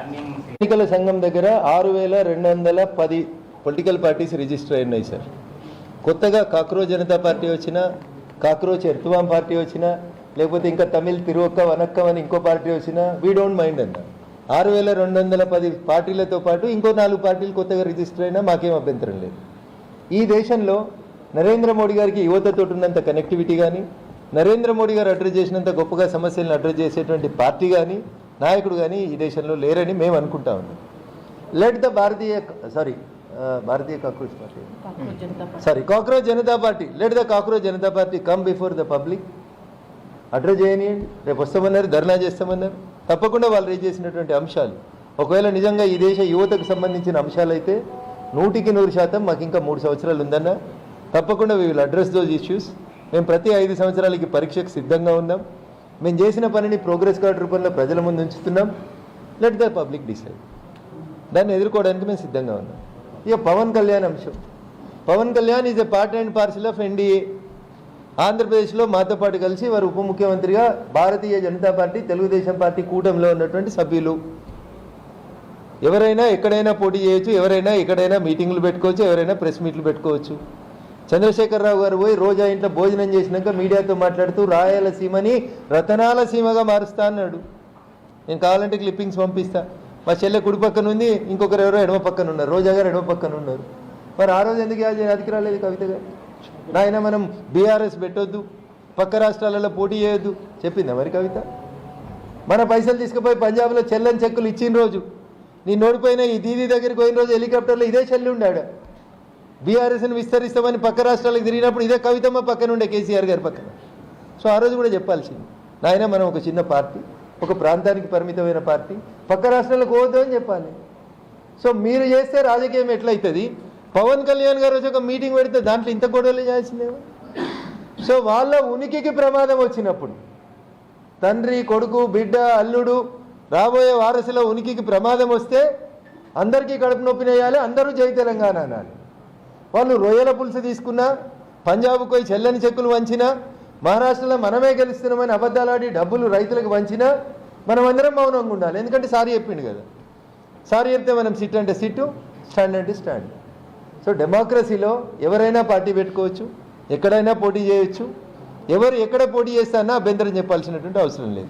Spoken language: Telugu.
ఎన్నికల సంఘం దగ్గర 6,210 పొలిటికల్ పార్టీస్ రిజిస్టర్ అయినాయి సార్. కొత్తగా కాక్రోచ్ జనతా పార్టీ వచ్చినా, కాక్రోచ్ ఎర్తువాం పార్టీ వచ్చినా, లేకపోతే ఇంకా తమిళ్ తిరువక్క వనక్కం అని ఇంకో పార్టీ వచ్చినా వీ డోంట్ మైండ్ అన్న. 6,210 పార్టీలతో పాటు ఇంకో 4 పార్టీలు కొత్తగా రిజిస్టర్ అయినా మాకేం అభ్యంతరం లేదు. ఈ దేశంలో నరేంద్ర మోడీ గారికి యువతతో ఉన్నంత కనెక్టివిటీ కానీ, నరేంద్ర మోడీ గారు అడ్రస్ చేసినంత గొప్పగా సమస్యలను అడ్రస్ చేసేటువంటి పార్టీ కానీ, నాయకుడు కానీ ఈ దేశంలో లేరని మేము అనుకుంటా ఉన్నాం. Let the cockroach Janata party let the cockroach Janata party come before the public. Address చేయనియండి. రేపు వస్తామన్నారు, ధర్నా చేస్తామన్నారు. తప్పకుండా వాళ్ళు రేజ్ చేసినటువంటి అంశాలు ఒకవేళ నిజంగా ఈ దేశ యువతకు సంబంధించిన అంశాలైతే 100% మాకు ఇంకా 3 సంవత్సరాలు ఉందన్న. తప్పకుండా we will address those issues. మేము ప్రతి 5 సంవత్సరాలకి పరీక్షకు సిద్ధంగా ఉన్నాం. మేము చేసిన పనిని ప్రోగ్రెస్ కార్డు రూపంలో ప్రజల ముందు ఉంచుతున్నాం. Let the public decide. దాన్ని ఎదుర్కోవడానికి మేము సిద్ధంగా ఉన్నాం. ఇక పవన్ కళ్యాణ్ అంశం. Pawan Kalyan is a part and parcel of NDA. ఆంధ్రప్రదేశ్లో మాతో పాటు కలిసి వారు ఉప ముఖ్యమంత్రిగా భారతీయ జనతా పార్టీ, తెలుగుదేశం పార్టీ కూటమిలో ఉన్నటువంటి సభ్యులు. ఎవరైనా ఎక్కడైనా పోటీ చేయొచ్చు, ఎవరైనా ఎక్కడైనా మీటింగ్లు పెట్టుకోవచ్చు, ఎవరైనా ప్రెస్ మీట్లు పెట్టుకోవచ్చు. చంద్రశేఖరరావు గారు పోయి రోజా ఇంట్లో భోజనం చేసినాక మీడియాతో మాట్లాడుతూ రాయలసీమని రతనాల సీమగా మారుస్తా అన్నాడు. నేను కావాలంటే క్లిప్పింగ్స్ పంపిస్తా. మా చెల్లె కుడి పక్కన ఉంది, ఇంకొకరు ఎవరో ఎడమ పక్కన ఉన్నారు, రోజా గారు ఎడమ పక్కన ఉన్నారు. మరి ఆ రోజు ఎందుకు యాదికి రాలేదు కవిత గారు? నాయన మనం బీఆర్ఎస్ పెట్టొద్దు, పక్క రాష్ట్రాలలో పోటీ చేయొద్దు చెప్పిందా మరి కవిత? మన పైసలు తీసుకుపోయి పంజాబ్లో చెల్లని చెక్కులు ఇచ్చిన రోజు, నేను ఓడిపోయిన ఈ దీదీ దగ్గరికి పోయిన రోజు హెలికాప్టర్లో ఇదే చెల్లి ఉండాడు. బీఆర్ఎస్ని విస్తరిస్తామని పక్క రాష్ట్రాలకు తిరిగినప్పుడు ఇదే కవితమ్మ పక్కన ఉండే కేసీఆర్ గారి పక్కన. సో ఆ రోజు కూడా చెప్పాల్సింది, నాయన మనం ఒక చిన్న పార్టీ, ఒక ప్రాంతానికి పరిమితమైన పార్టీ, పక్క రాష్ట్రాలకు పోవద్దు అని చెప్పాలి. సో మీరు చేస్తే రాజకీయం ఎట్లయితుంది? పవన్ కళ్యాణ్ గారు వచ్చి ఒక మీటింగ్ పెడితే దాంట్లో ఇంత గొడవలు చేయాల్సిందేమో. సో వాళ్ళ ఉనికికి ప్రమాదం వచ్చినప్పుడు, తండ్రి, కొడుకు, బిడ్డ, అల్లుడు, రాబోయే వారసుల ఉనికికి ప్రమాదం వస్తే అందరికీ కడుపు నొప్పినేయాలి, అందరూ జై తెలంగాణ అనాలి. వాళ్ళు రొయ్యల పులుసు తీసుకున్నా, పంజాబ్కు పోయి చెల్లని చెక్కులు వంచినా, మహారాష్ట్రలో మనమే గెలుస్తున్నామని అబద్ధాలాడి డబ్బులు రైతులకు వంచినా మనమందరం మౌనంగా ఉండాలి. ఎందుకంటే సారీ చెప్పిండు కదా. సారీ చెప్తే మనం సిట్ అంటే సిట్టు, స్టాండ్ అంటే స్టాండ్. సో డెమోక్రసీలో ఎవరైనా పార్టీ పెట్టుకోవచ్చు, ఎక్కడైనా పోటీ చేయొచ్చు. ఎవరు ఎక్కడ పోటీ చేస్తారన్నా అభ్యంతరం చెప్పాల్సినటువంటి అవసరం లేదు.